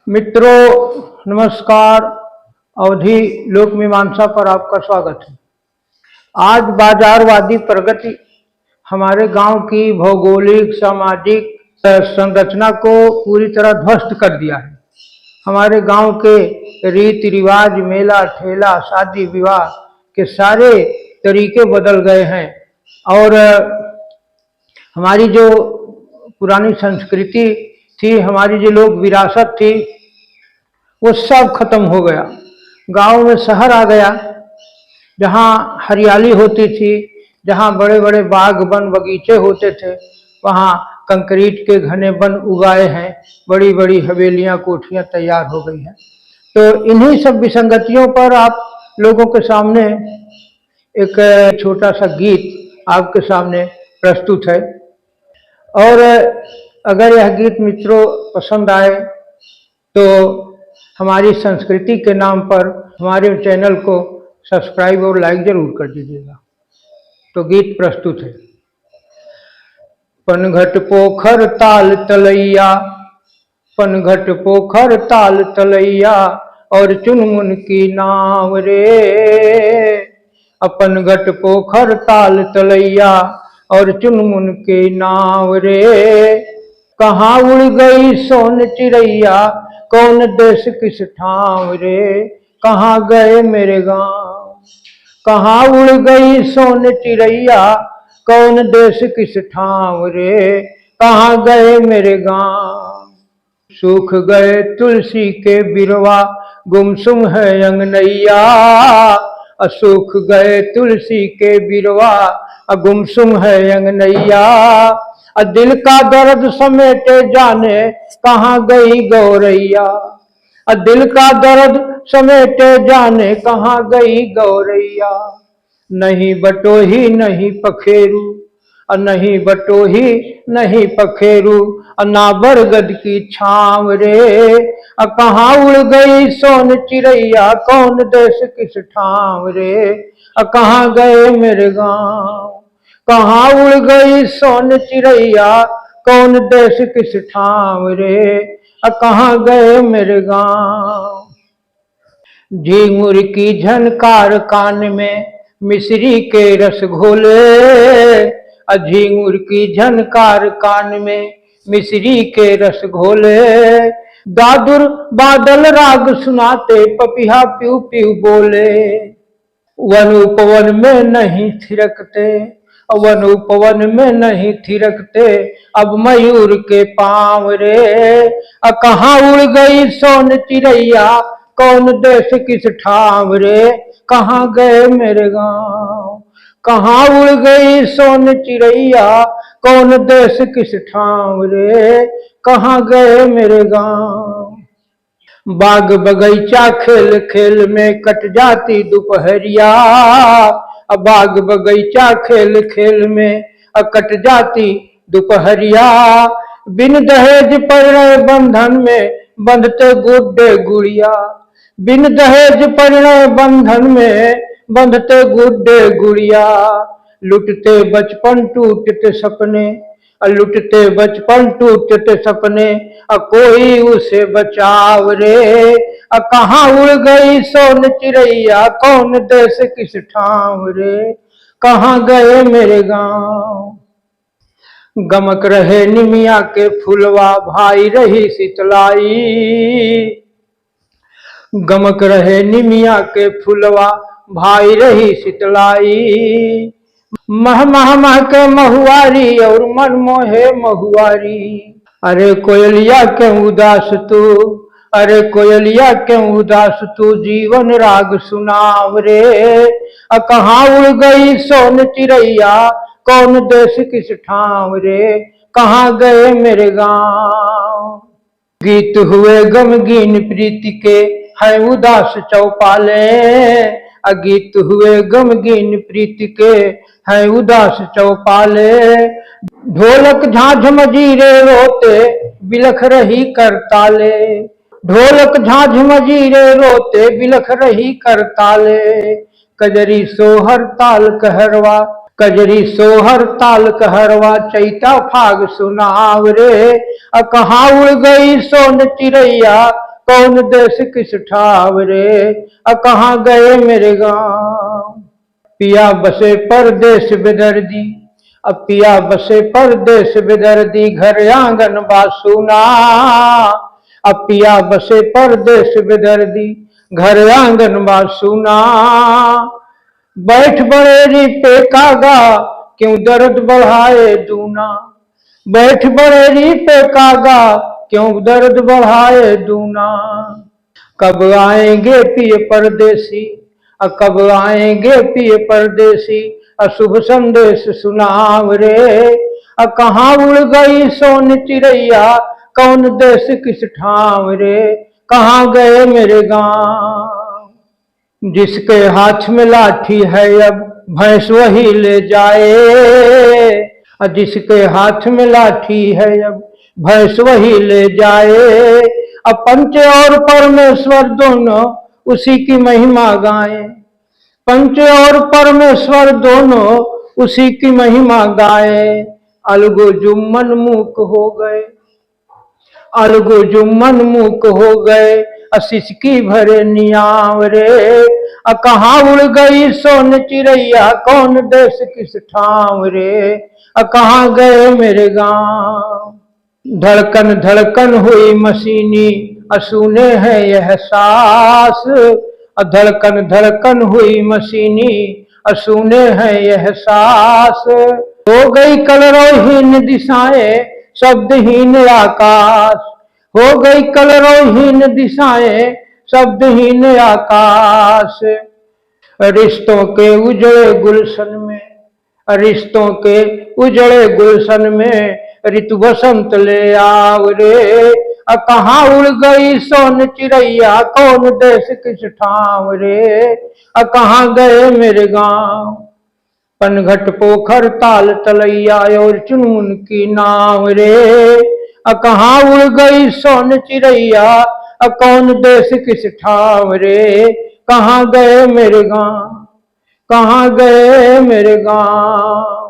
मित्रों नमस्कार। अवधि लोक मीमांसा पर आपका स्वागत है। आज बाजारवादी प्रगति हमारे गांव की भौगोलिक सामाजिक संरचना को पूरी तरह ध्वस्त कर दिया है। हमारे गांव के रीति रिवाज, मेला ठेला, शादी विवाह के सारे तरीके बदल गए हैं और हमारी जो पुरानी संस्कृति थी, हमारी जो लोक विरासत थी, वो सब खत्म हो गया। गांव में शहर आ गया, जहाँ हरियाली होती थी, जहाँ बड़े बड़े बाग वन बगीचे होते थे, वहाँ कंक्रीट के घने वन उगाए हैं, बड़ी बड़ी हवेलियाँ कोठियाँ तैयार हो गई हैं। तो इन्हीं सब विसंगतियों पर आप लोगों के सामने एक छोटा सा गीत आपके सामने प्रस्तुत है। और अगर यह गीत मित्रों पसंद आए तो हमारी संस्कृति के नाम पर हमारे चैनल को सब्सक्राइब और लाइक जरूर कर दीजिएगा। तो गीत प्रस्तुत है। पनघट पोखर ताल तलैया, पनघट पोखर ताल तलैया, और चुनमुन की नाव रे। अपन घट पोखर ताल तलैया, और चुनमुन की नाव रे। कहाँ उड़ गई सोन चिड़ैया, कौन देश किस ठाव रे। कहाँ गए मेरे गांव, कहाँ उड़ गई सोन चिड़ैया, कौन देश किस ठाव रे। कहाँ गए मेरे गांव। सूख गए तुलसी के बिरवा, गुमसुम है अंगनैया। सूख गए तुलसी के बिरवा, गुमसुम है अंगनैया। दिल का दर्द समेटे जाने, कहाँ गई गौरैया। दिल का दर्द समेटे जाने, कहाँ गई गौरैया। नहीं बटोही नहीं पखेरू, नहीं बटोही नहीं पखेरू, ना बरगद की छाव रे। कहाँ उड़ गई सोन चिड़ैया, कौन देश किस ठाव रे। कहाँ गए मेरे गांव, कहाँ उड़ गई सोन चिड़ैया, कौन देश किस ठाव रे। कहाँ गए मेरे गांव। झिंगुर की झनकार कान में, मिश्री के रस घोले। झिंगुर की झनकार कान में, मिश्री के रस घोले। दादुर बादल राग सुनाते, पपिहा प्यू प्यू बोले। वन उपवन में नहीं थिरकते, वन उपवन में नहीं थिरकते, अब मयूर के पांव रे। कहाँ उड़ गई सोन चिड़ैया, कौन देश किस ठाव रे। कहाँ गए मेरे गांव, कहाँ उड़ गई सोन चिड़ैया, कौन देश किस ठाव रे। कहाँ गए मेरे गांव। बाग बगीचा खेल खेल में कट जाती दोपहरिया। बाग बगीचा खेल खेल में कट जाती दोपहरिया। बिन दहेज परिणय बंधन में, बंधते गुड्डे गुड़िया। बिन दहेज परिणय बंधन में, बंधते गुड्डे गुड़िया। लुटते बचपन टूटते सपने, लुटते बचपन टूटते सपने, कोई उसे बचाव रे। कहाँ उड़ गई सोन चिड़ैया, कौन देश किस ठाव रे। कहाँ गए मेरे गांव। गमक रहे निमिया के फुलवा, भाई रही शीतलाई। गमक रहे निमिया के फुलवा, भाई रही शीतलाई। मह मह मह के महुआरी, और मन मोहे महुआरी। अरे कोयलिया क्यों उदास तू, अरे कोयलिया क्यों उदास तू, जीवन राग सुनाव रे। कहाँ उड़ गई सोन चिड़ैया, कौन देश किस ठाव रे। कहाँ गए मेरे गांव। गीत हुए गमगीन प्रीति के, है उदास चौपाले। गीत हुए गमगीन प्रीति के, है उदास चौपाले। ढोलक झांझ मजीरे रोते, बिलख रही करताले। ढोलक झांझ मजीरे रोते, बिलख रही करताले। कजरी सोहर ताल कहरवा, कजरी सोहर ताल कहरवा, चैता फाग सुनाव रे। कहाँ उड़ गई सोन चिड़ैया, कौन देश किस ठाव रे, कहाँ गए मेरे गाँव। पिया बसे परदेस बेदर्दी, अब पिया बसे परदेस बेदर्दी, घर आंगन बासुना। अब पिया बसे परदेस बेदर्दी, घर आंगन बासुना। बैठ बड़ेरी पे कागा, क्यों दर्द बढ़ाए दूना। बैठ बड़ेरी पे कागा, क्यों दर्द बढ़ाए दूना। कब आएंगे पिए परदेसी, कब आएंगे पिए परदेसी, अशुभ संदेश सुनाव रे। कहाँ उड़ गई सोन चिड़ैया, कौन देश किस ठाव रे, कहाँ गए मेरे गाँव। जिसके हाथ में लाठी है अब भैंस वही ले जाए, जिसके हाथ में लाठी है अब भैंस वही ले जाए। अब पंच और परमेश्वर दोनों उसी की महिमा गाए, पंच और परमेश्वर दोनों उसी की महिमा गाए। अलगो जुम्मन मूक हो गए, अलगो जुम्मन मूक हो गए, सिसकी भरे नियाव रे। कहाँ उड़ गई सोन चिड़ैया, कौन देश किस ठाव रे, कहाँ गए मेरे गाँव। धड़कन धड़कन हुई मशीनी, सुने हैं यह सांस। धड़कन धड़कन हुई मशीनी, सुने हैं यह सांस। हो गई कलरवहीन दिशाएं, शब्दहीन आकाश। हो गई कलरवहीन दिशाएं, शब्दहीन आकाश। रिश्तों के उजड़े गुलशन में, रिश्तों के उजड़े गुलशन में, ऋतु बसंत ले आव रे। कहाँ उड़ गई सोन चिड़ैया, कौन देश किस ठाव रे, कहाँ गए मेरे गाँव। पनघट पोखर ताल तलैया और चुनमुन की नाव रे। कहाँ उड़ गई सोन चिड़ैया, कौन देश किस ठाव रे, कहाँ गए मेरे गाँव, कहाँ गए मेरे गाँव।